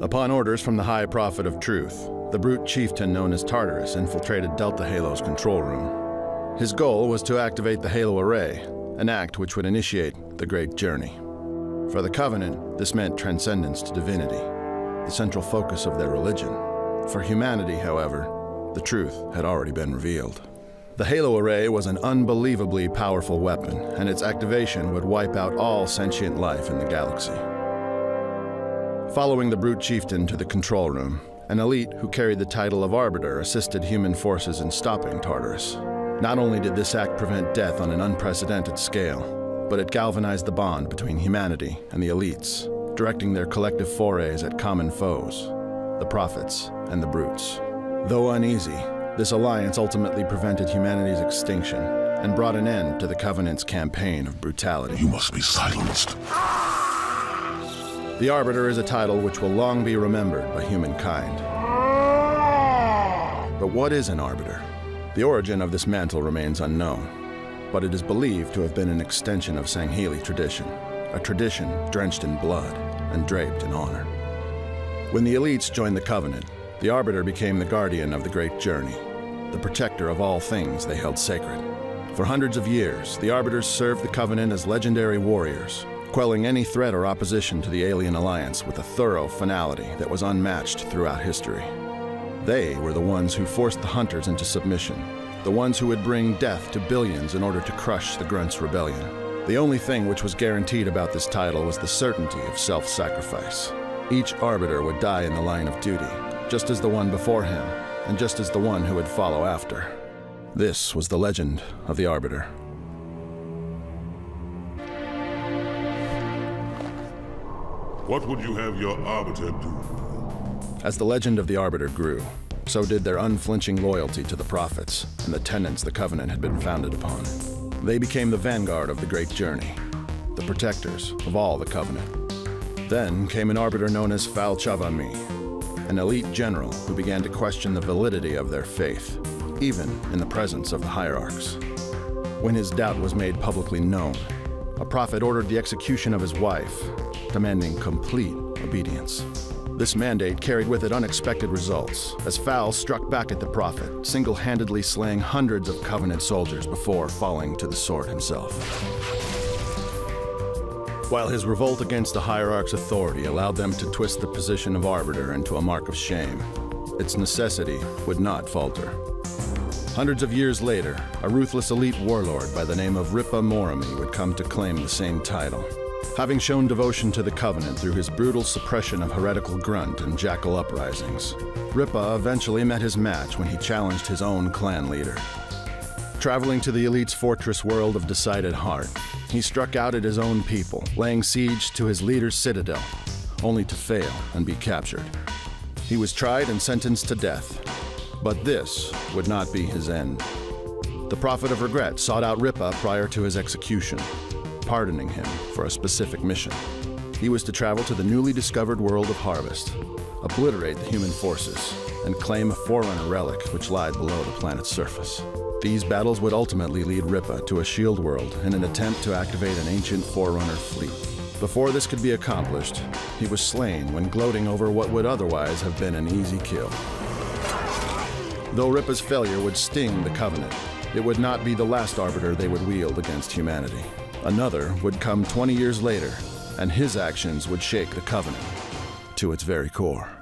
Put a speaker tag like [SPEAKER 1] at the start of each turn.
[SPEAKER 1] Upon orders from the High Prophet of Truth, the brute chieftain known as Tartarus infiltrated Delta Halo's control room. His goal was to activate the Halo Array, an act which would initiate the Great Journey. For the Covenant, this meant transcendence to divinity, the central focus of their religion. For humanity, however, the truth had already been revealed. The Halo Array was an unbelievably powerful weapon, and its activation would wipe out all sentient life in the galaxy. Following the brute chieftain to the control room, an elite who carried the title of Arbiter assisted human forces in stopping Tartarus. Not only did this act prevent death on an unprecedented scale, but it galvanized the bond between humanity and the elites, directing their collective forays at common foes, the prophets and the brutes. Though uneasy, this alliance ultimately prevented humanity's extinction and brought an end to the Covenant's campaign of brutality.
[SPEAKER 2] You must be silenced.
[SPEAKER 1] The Arbiter is a title which will long be remembered by humankind. But what is an Arbiter? The origin of this mantle remains unknown, but it is believed to have been an extension of Sangheili tradition, a tradition drenched in blood and draped in honor. When the elites joined the Covenant, the Arbiter became the guardian of the Great Journey, the protector of all things they held sacred. For hundreds of years, the Arbiters served the Covenant as legendary warriors, quelling any threat or opposition to the alien alliance with a thorough finality that was unmatched throughout history. They were the ones who forced the Hunters into submission, the ones who would bring death to billions in order to crush the Grunts' rebellion. The only thing which was guaranteed about this title was the certainty of self-sacrifice. Each Arbiter would die in the line of duty, just as the one before him, and just as the one who would follow after. This was the legend of the Arbiter.
[SPEAKER 2] What would you have your Arbiter do?
[SPEAKER 1] As the legend of the Arbiter grew, so did their unflinching loyalty to the prophets and the tenets the Covenant had been founded upon. They became the vanguard of the Great Journey, the protectors of all the Covenant. Then came an Arbiter known as Fal Chavami, an elite general who began to question the validity of their faith, even in the presence of the hierarchs. When his doubt was made publicly known, a prophet ordered the execution of his wife, demanding complete obedience. This mandate carried with it unexpected results, as Fal struck back at the prophet, single-handedly slaying hundreds of Covenant soldiers before falling to the sword himself. While his revolt against the hierarch's authority allowed them to twist the position of Arbiter into a mark of shame, its necessity would not falter. Hundreds of years later, a ruthless elite warlord by the name of Ripa Morami would come to claim the same title. Having shown devotion to the Covenant through his brutal suppression of heretical Grunt and Jackal uprisings, Ripa eventually met his match when he challenged his own clan leader. Traveling to the elite's fortress world of Decided Heart, he struck out at his own people, laying siege to his leader's citadel, only to fail and be captured. He was tried and sentenced to death, but this would not be his end. The Prophet of Regret sought out Ripa prior to his execution, pardoning him for a specific mission. He was to travel to the newly discovered world of Harvest, obliterate the human forces, and claim a Forerunner relic which lied below the planet's surface. These battles would ultimately lead Ripa to a shield world in an attempt to activate an ancient Forerunner fleet. Before this could be accomplished, he was slain when gloating over what would otherwise have been an easy kill. Though Ripa's failure would sting the Covenant, it would not be the last Arbiter they would wield against humanity. Another would come 20 years later, and his actions would shake the Covenant to its very core.